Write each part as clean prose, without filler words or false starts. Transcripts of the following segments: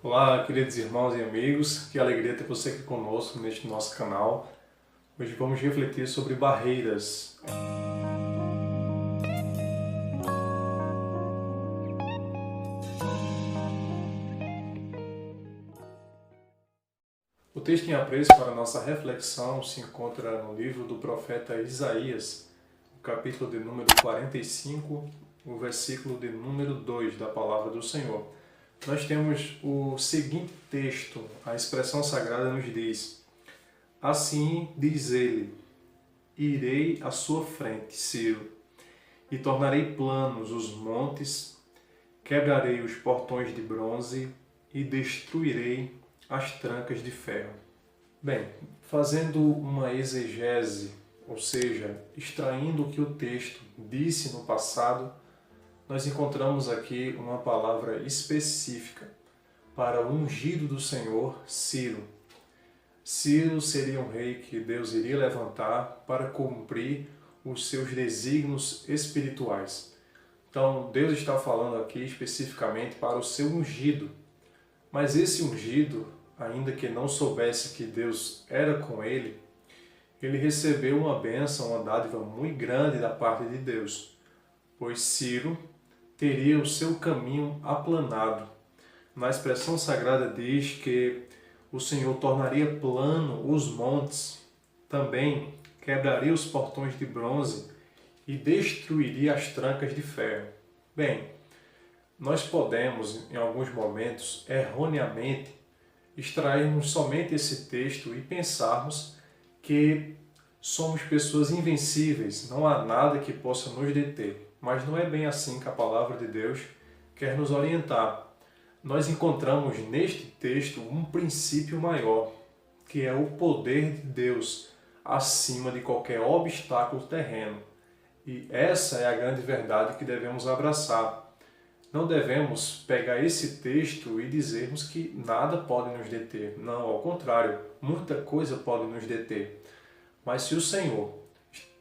Olá, queridos irmãos e amigos, que alegria ter você aqui conosco neste nosso canal. Hoje vamos refletir sobre barreiras. O texto em apreço para a nossa reflexão se encontra no livro do profeta Isaías, o capítulo de número 45, o versículo de número 2 da palavra do Senhor. Nós temos o seguinte texto, a expressão sagrada nos diz: Assim diz ele, irei à sua frente, Ciro, e tornarei planos os montes, quebrarei os portões de bronze e destruirei as trancas de ferro. Bem, fazendo uma exegese, ou seja, extraindo o que o texto disse no passado, nós encontramos aqui uma palavra específica para o ungido do Senhor, Ciro. Ciro seria um rei que Deus iria levantar para cumprir os seus desígnios espirituais. Então, Deus está falando aqui especificamente para o seu ungido. Mas esse ungido, ainda que não soubesse que Deus era com ele, ele recebeu uma bênção, uma dádiva muito grande da parte de Deus, pois Ciro teria o seu caminho aplanado. Na expressão sagrada diz que o Senhor tornaria plano os montes, também quebraria os portões de bronze e destruiria as trancas de ferro. Bem, nós podemos, em alguns momentos, erroneamente, extrairmos somente esse texto e pensarmos que somos pessoas invencíveis, não há nada que possa nos deter. Mas não é bem assim que a palavra de Deus quer nos orientar. Nós encontramos neste texto um princípio maior, que é o poder de Deus acima de qualquer obstáculo terreno. E essa é a grande verdade que devemos abraçar. Não devemos pegar esse texto e dizermos que nada pode nos deter. Não, ao contrário, muita coisa pode nos deter. Mas se o Senhor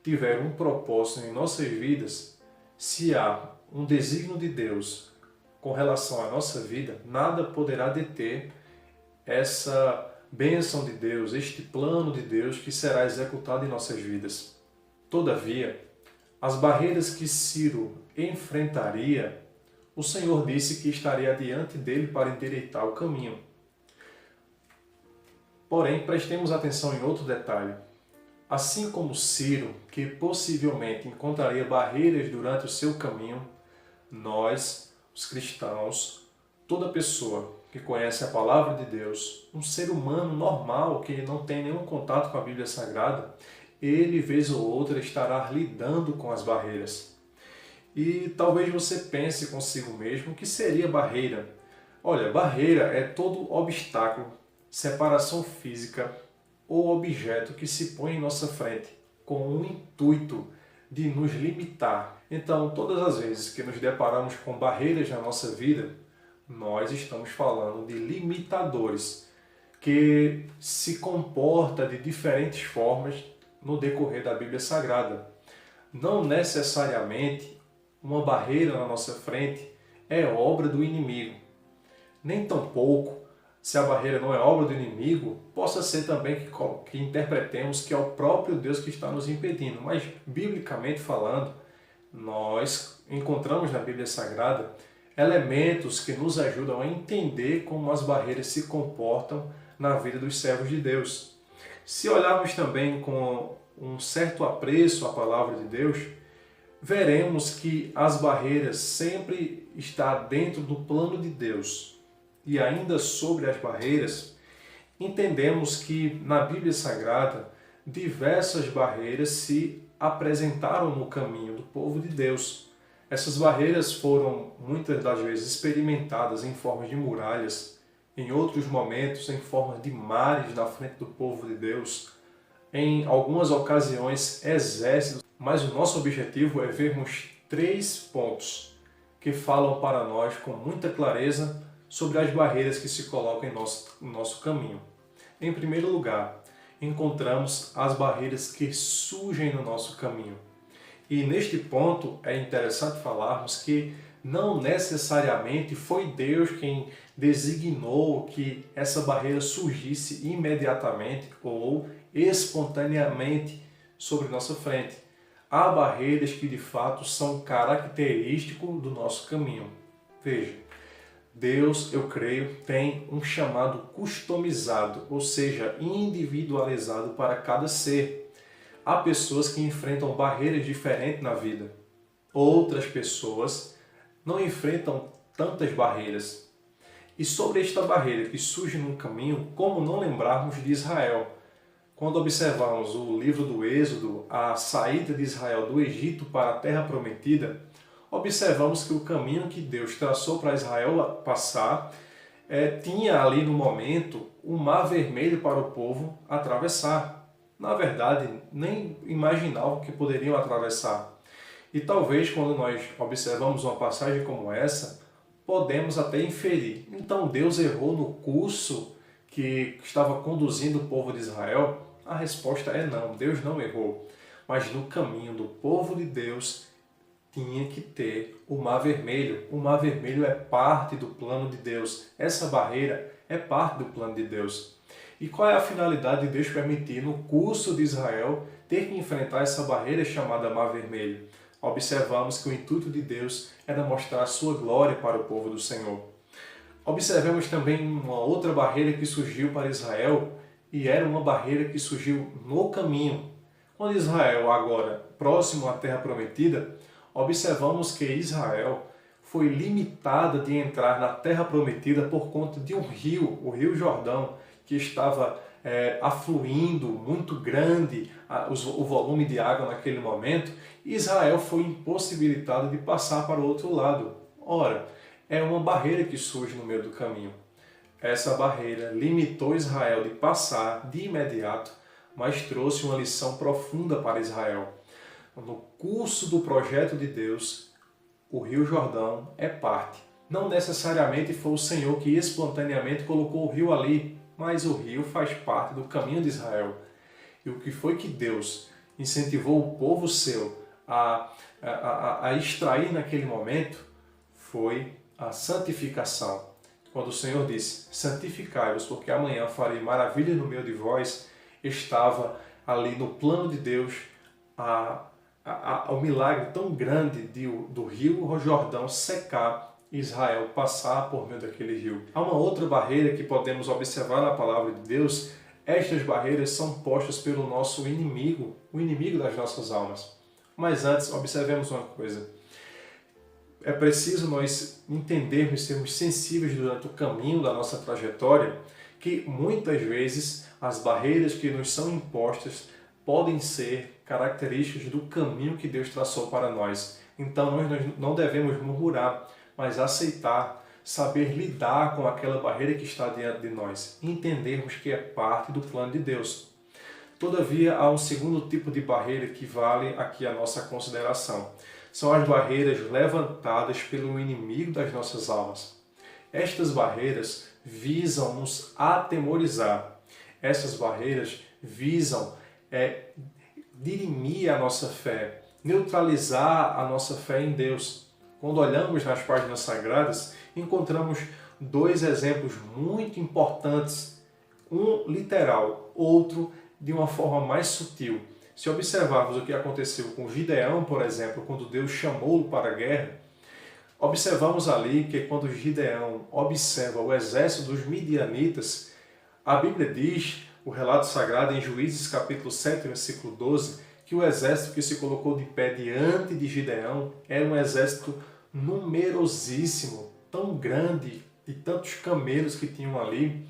tiver um propósito em nossas vidas, se há um desígnio de Deus com relação à nossa vida, nada poderá deter essa bênção de Deus, este plano de Deus que será executado em nossas vidas. Todavia, as barreiras que Ciro enfrentaria, o Senhor disse que estaria diante dele para endireitar o caminho. Porém, prestemos atenção em outro detalhe. Assim como Ciro, que possivelmente encontraria barreiras durante o seu caminho, nós, os cristãos, toda pessoa que conhece a palavra de Deus, um ser humano normal que não tem nenhum contato com a Bíblia Sagrada, ele, vez ou outra, estará lidando com as barreiras. E talvez você pense consigo mesmo o que seria barreira. Olha, barreira é todo obstáculo, separação física, ou objeto que se põe em nossa frente com o intuito de nos limitar. Então, todas as vezes que nos deparamos com barreiras na nossa vida, nós estamos falando de limitadores que se comportam de diferentes formas no decorrer da Bíblia Sagrada. Não necessariamente uma barreira na nossa frente é obra do inimigo. Nem tampouco, se a barreira não é obra do inimigo, possa ser também que interpretemos que é o próprio Deus que está nos impedindo. Mas, biblicamente falando, nós encontramos na Bíblia Sagrada elementos que nos ajudam a entender como as barreiras se comportam na vida dos servos de Deus. Se olharmos também com um certo apreço à palavra de Deus, veremos que as barreiras sempre estão dentro do plano de Deus. E ainda sobre as barreiras, entendemos que na Bíblia Sagrada diversas barreiras se apresentaram no caminho do povo de Deus. Essas barreiras foram muitas das vezes experimentadas em forma de muralhas, em outros momentos em forma de mares na frente do povo de Deus, em algumas ocasiões exércitos. Mas o nosso objetivo é vermos 3 pontos que falam para nós com muita clareza sobre as barreiras que se colocam em nosso caminho. Em primeiro lugar, encontramos as barreiras que surgem no nosso caminho. E neste ponto é interessante falarmos que não necessariamente foi Deus quem designou que essa barreira surgisse imediatamente ou espontaneamente sobre nossa frente. Há barreiras que de fato são característicos do nosso caminho. Veja, Deus, eu creio, tem um chamado customizado, ou seja, individualizado para cada ser. Há pessoas que enfrentam barreiras diferentes na vida. Outras pessoas não enfrentam tantas barreiras. E sobre esta barreira que surge no caminho, como não lembrarmos de Israel? Quando observamos o livro do Êxodo, a saída de Israel do Egito para a Terra Prometida, observamos que o caminho que Deus traçou para Israel passar tinha ali no momento um mar vermelho para o povo atravessar. Na verdade, nem imaginavam que poderiam atravessar. E talvez quando nós observamos uma passagem como essa, podemos até inferir. Então Deus errou no curso que estava conduzindo o povo de Israel? A resposta é não, Deus não errou. Mas no caminho do povo de Deus tinha que ter o Mar Vermelho. O Mar Vermelho é parte do plano de Deus. Essa barreira é parte do plano de Deus. E qual é a finalidade de Deus permitir no curso de Israel ter que enfrentar essa barreira chamada Mar Vermelho? Observamos que o intuito de Deus era mostrar a sua glória para o povo do Senhor. Observemos também uma outra barreira que surgiu para Israel, e era uma barreira que surgiu no caminho. Quando Israel, agora próximo à Terra Prometida, observamos que Israel foi limitada de entrar na Terra Prometida por conta de um rio, o Rio Jordão, que estava afluindo muito grande o volume de água naquele momento, e Israel foi impossibilitado de passar para o outro lado. Ora, é uma barreira que surge no meio do caminho. Essa barreira limitou Israel de passar de imediato, mas trouxe uma lição profunda para Israel. No curso do projeto de Deus, o Rio Jordão é parte. Não necessariamente foi o Senhor que espontaneamente colocou o rio ali, mas o rio faz parte do caminho de Israel. E o que foi que Deus incentivou o povo seu a extrair naquele momento foi a santificação. Quando o Senhor disse, santificai-vos, porque amanhã farei maravilhas no meio de vós, estava ali no plano de Deus o milagre tão grande do rio Jordão secar e Israel passar por meio daquele rio. Há uma outra barreira que podemos observar na palavra de Deus. Estas barreiras são postas pelo nosso inimigo, o inimigo das nossas almas. Mas antes, observemos uma coisa. É preciso nós entendermos, sermos sensíveis durante o caminho da nossa trajetória, que muitas vezes as barreiras que nos são impostas podem ser características do caminho que Deus traçou para nós. Então nós não devemos murmurar, mas aceitar, saber lidar com aquela barreira que está diante de nós, entendermos que é parte do plano de Deus. Todavia, há um segundo tipo de barreira que vale aqui a nossa consideração. São as barreiras levantadas pelo inimigo das nossas almas. Estas barreiras visam nos atemorizar. Essas barreiras visam dirimir a nossa fé, neutralizar a nossa fé em Deus. Quando olhamos nas páginas sagradas, encontramos dois exemplos muito importantes, um literal, outro de uma forma mais sutil. Se observarmos o que aconteceu com Gideão, por exemplo, quando Deus chamou-o para a guerra, observamos ali que quando Gideão observa o exército dos midianitas, a Bíblia diz, o relato sagrado em Juízes capítulo 7, versículo 12, que o exército que se colocou de pé diante de Gideão era um exército numerosíssimo, tão grande, de tantos camelos que tinham ali.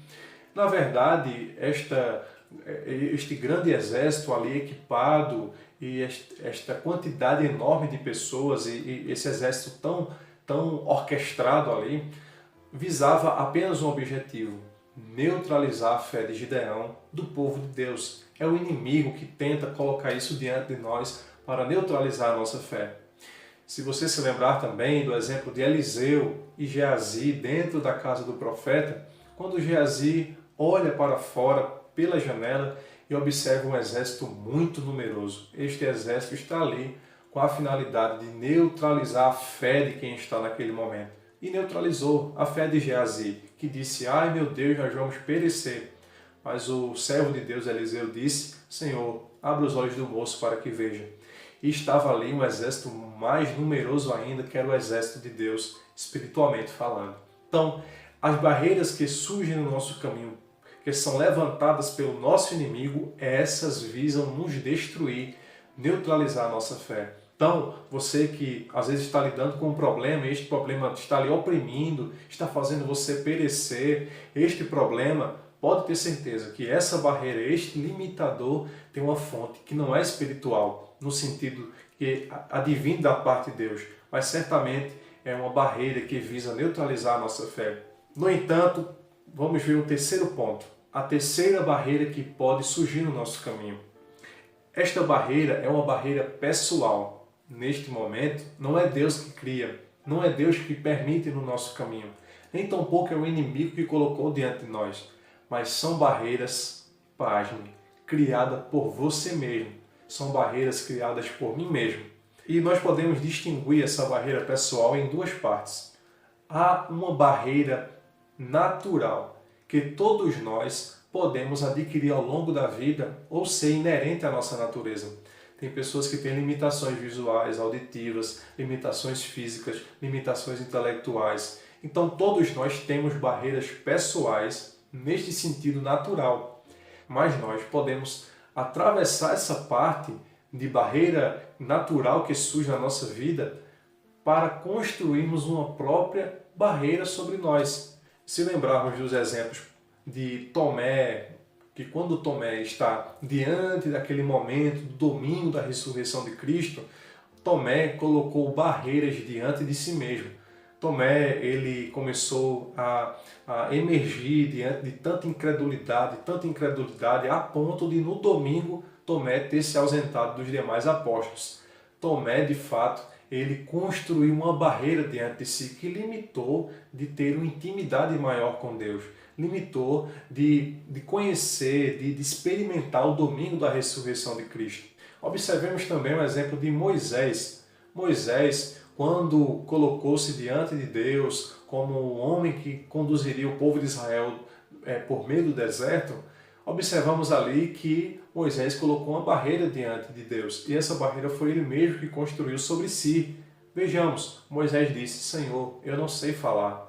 Na verdade, este grande exército ali equipado e esta quantidade enorme de pessoas e esse exército tão orquestrado ali, visava apenas um objetivo: neutralizar a fé de Gideão, do povo de Deus. É o inimigo que tenta colocar isso diante de nós para neutralizar a nossa fé. Se você se lembrar também do exemplo de Eliseu e Geazi dentro da casa do profeta, quando Geazi olha para fora pela janela e observa um exército muito numeroso. Este exército está ali com a finalidade de neutralizar a fé de quem está naquele momento. E neutralizou a fé de Geazi, que disse: ai meu Deus, nós vamos perecer. Mas o servo de Deus, Eliseu, disse: Senhor, abra os olhos do moço para que veja. E estava ali um exército mais numeroso ainda, que era o exército de Deus, espiritualmente falando. Então, as barreiras que surgem no nosso caminho, que são levantadas pelo nosso inimigo, essas visam nos destruir, neutralizar a nossa fé. Então, você que às vezes está lidando com um problema, este problema está lhe oprimindo, está fazendo você perecer, este problema, pode ter certeza que essa barreira, este limitador, tem uma fonte que não é espiritual, no sentido que advém da parte de Deus, mas certamente é uma barreira que visa neutralizar a nossa fé. No entanto, vamos ver o terceiro ponto, a terceira barreira que pode surgir no nosso caminho. Esta barreira é uma barreira pessoal. Neste momento, não é Deus que cria, não é Deus que permite no nosso caminho, nem tampouco é o inimigo que colocou diante de nós, mas são barreiras, pasme, criadas por você mesmo, são barreiras criadas por mim mesmo. E nós podemos distinguir essa barreira pessoal em duas partes. Há uma barreira natural, que todos nós podemos adquirir ao longo da vida ou ser inerente à nossa natureza. Tem pessoas que têm limitações visuais, auditivas, limitações físicas, limitações intelectuais. Então todos nós temos barreiras pessoais neste sentido natural. Mas nós podemos atravessar essa parte de barreira natural que surge na nossa vida para construirmos uma própria barreira sobre nós. Se lembrarmos dos exemplos de Tomé, que quando Tomé está diante daquele momento do domingo da ressurreição de Cristo, Tomé colocou barreiras diante de si mesmo. Tomé, ele começou a emergir diante de tanta incredulidade, a ponto de no domingo Tomé ter se ausentado dos demais apóstolos. Tomé, de fato, ele construiu uma barreira diante de si que limitou de ter uma intimidade maior com Deus. Limitou de conhecer, de experimentar o domingo da ressurreição de Cristo. Observemos também o exemplo de Moisés. Moisés, quando colocou-se diante de Deus como um homem que conduziria o povo de Israel por meio do deserto, observamos ali que Moisés colocou uma barreira diante de Deus. E essa barreira foi ele mesmo que construiu sobre si. Vejamos, Moisés disse: Senhor, eu não sei falar.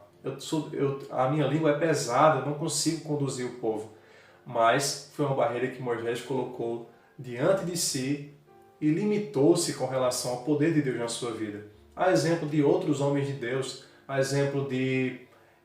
A minha língua é pesada, eu não consigo conduzir o povo. Mas foi uma barreira que Moisés colocou diante de si e limitou-se com relação ao poder de Deus na sua vida. Há exemplo de outros homens de Deus, há exemplo de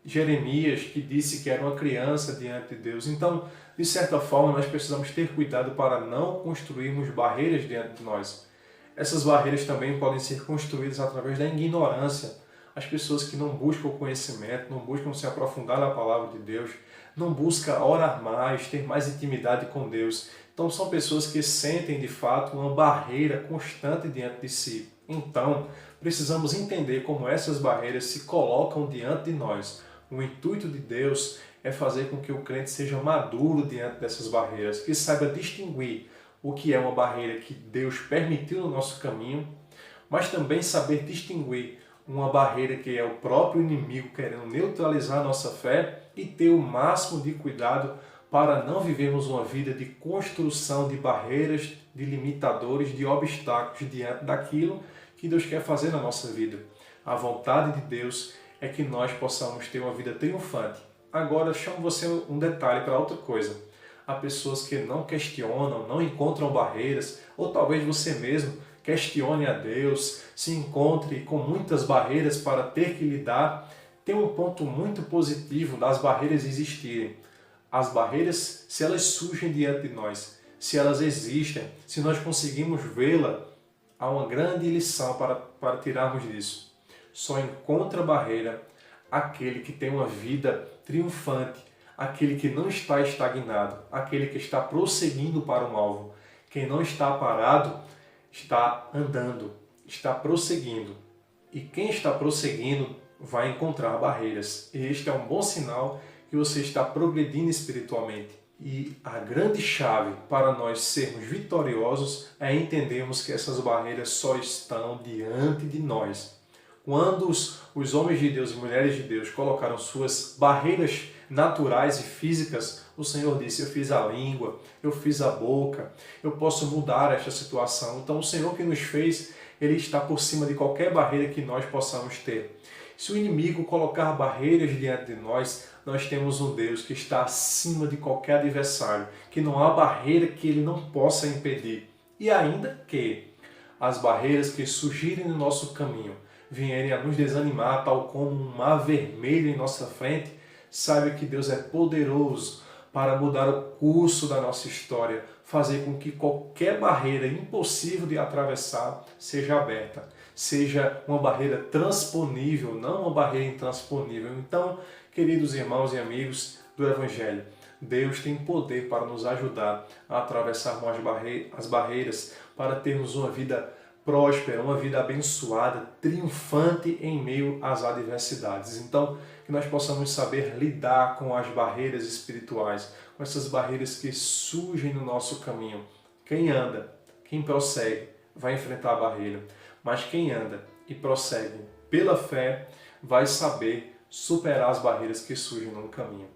Jeremias, que disse que era uma criança diante de Deus. Então, de certa forma, nós precisamos ter cuidado para não construirmos barreiras diante de nós. Essas barreiras também podem ser construídas através da ignorância. As pessoas que não buscam o conhecimento, não buscam se aprofundar na palavra de Deus, não buscam orar mais, ter mais intimidade com Deus. Então são pessoas que sentem de fato uma barreira constante diante de si. Então precisamos entender como essas barreiras se colocam diante de nós. O intuito de Deus é fazer com que o crente seja maduro diante dessas barreiras, que saiba distinguir o que é uma barreira que Deus permitiu no nosso caminho, mas também saber distinguir uma barreira que é o próprio inimigo querendo neutralizar a nossa fé e ter o máximo de cuidado para não vivermos uma vida de construção de barreiras, de limitadores, de obstáculos diante daquilo que Deus quer fazer na nossa vida. A vontade de Deus é que nós possamos ter uma vida triunfante. Agora, chamo você um detalhe para outra coisa. Há pessoas que não questionam, não encontram barreiras, ou talvez você mesmo questione a Deus, se encontre com muitas barreiras para ter que lidar. Tem um ponto muito positivo das barreiras existirem. As barreiras, se elas surgem diante de nós, se elas existem, se nós conseguimos vê-la, há uma grande lição para tirarmos disso. Só encontra barreira aquele que tem uma vida triunfante, aquele que não está estagnado, aquele que está prosseguindo para um alvo. Quem não está parado, está andando, está prosseguindo. E quem está prosseguindo vai encontrar barreiras. E este é um bom sinal que você está progredindo espiritualmente. E a grande chave para nós sermos vitoriosos é entendermos que essas barreiras só estão diante de nós. Quando os homens de Deus e mulheres de Deus colocaram suas barreiras naturais e físicas, o Senhor disse: eu fiz a língua, eu fiz a boca, eu posso mudar esta situação. Então o Senhor que nos fez, Ele está por cima de qualquer barreira que nós possamos ter. Se o inimigo colocar barreiras diante de nós, nós temos um Deus que está acima de qualquer adversário, que não há barreira que Ele não possa impedir. E ainda que as barreiras que surgirem no nosso caminho vierem a nos desanimar, tal como um mar vermelho em nossa frente, saiba que Deus é poderoso para mudar o curso da nossa história, fazer com que qualquer barreira impossível de atravessar seja aberta, seja uma barreira transponível, não uma barreira intransponível. Então, queridos irmãos e amigos do Evangelho, Deus tem poder para nos ajudar a atravessarmos as barreiras, para termos uma vida próspera, uma vida abençoada, triunfante em meio às adversidades. Então, que nós possamos saber lidar com as barreiras espirituais, com essas barreiras que surgem no nosso caminho. Quem anda, quem prossegue, vai enfrentar a barreira, mas quem anda e prossegue pela fé, vai saber superar as barreiras que surgem no caminho.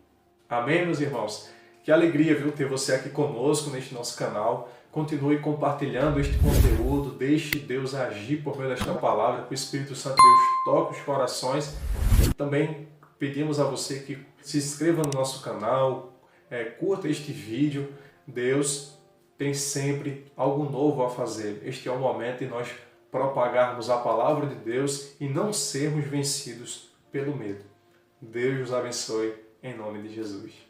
Amém, meus irmãos? Que alegria, viu, ter você aqui conosco neste nosso canal. Continue compartilhando este conteúdo, deixe Deus agir por meio desta palavra, que o Espírito Santo de Deus toque os corações. Também pedimos a você que se inscreva no nosso canal, curta este vídeo. Deus tem sempre algo novo a fazer. Este é o momento de nós propagarmos a palavra de Deus e não sermos vencidos pelo medo. Deus os abençoe, em nome de Jesus.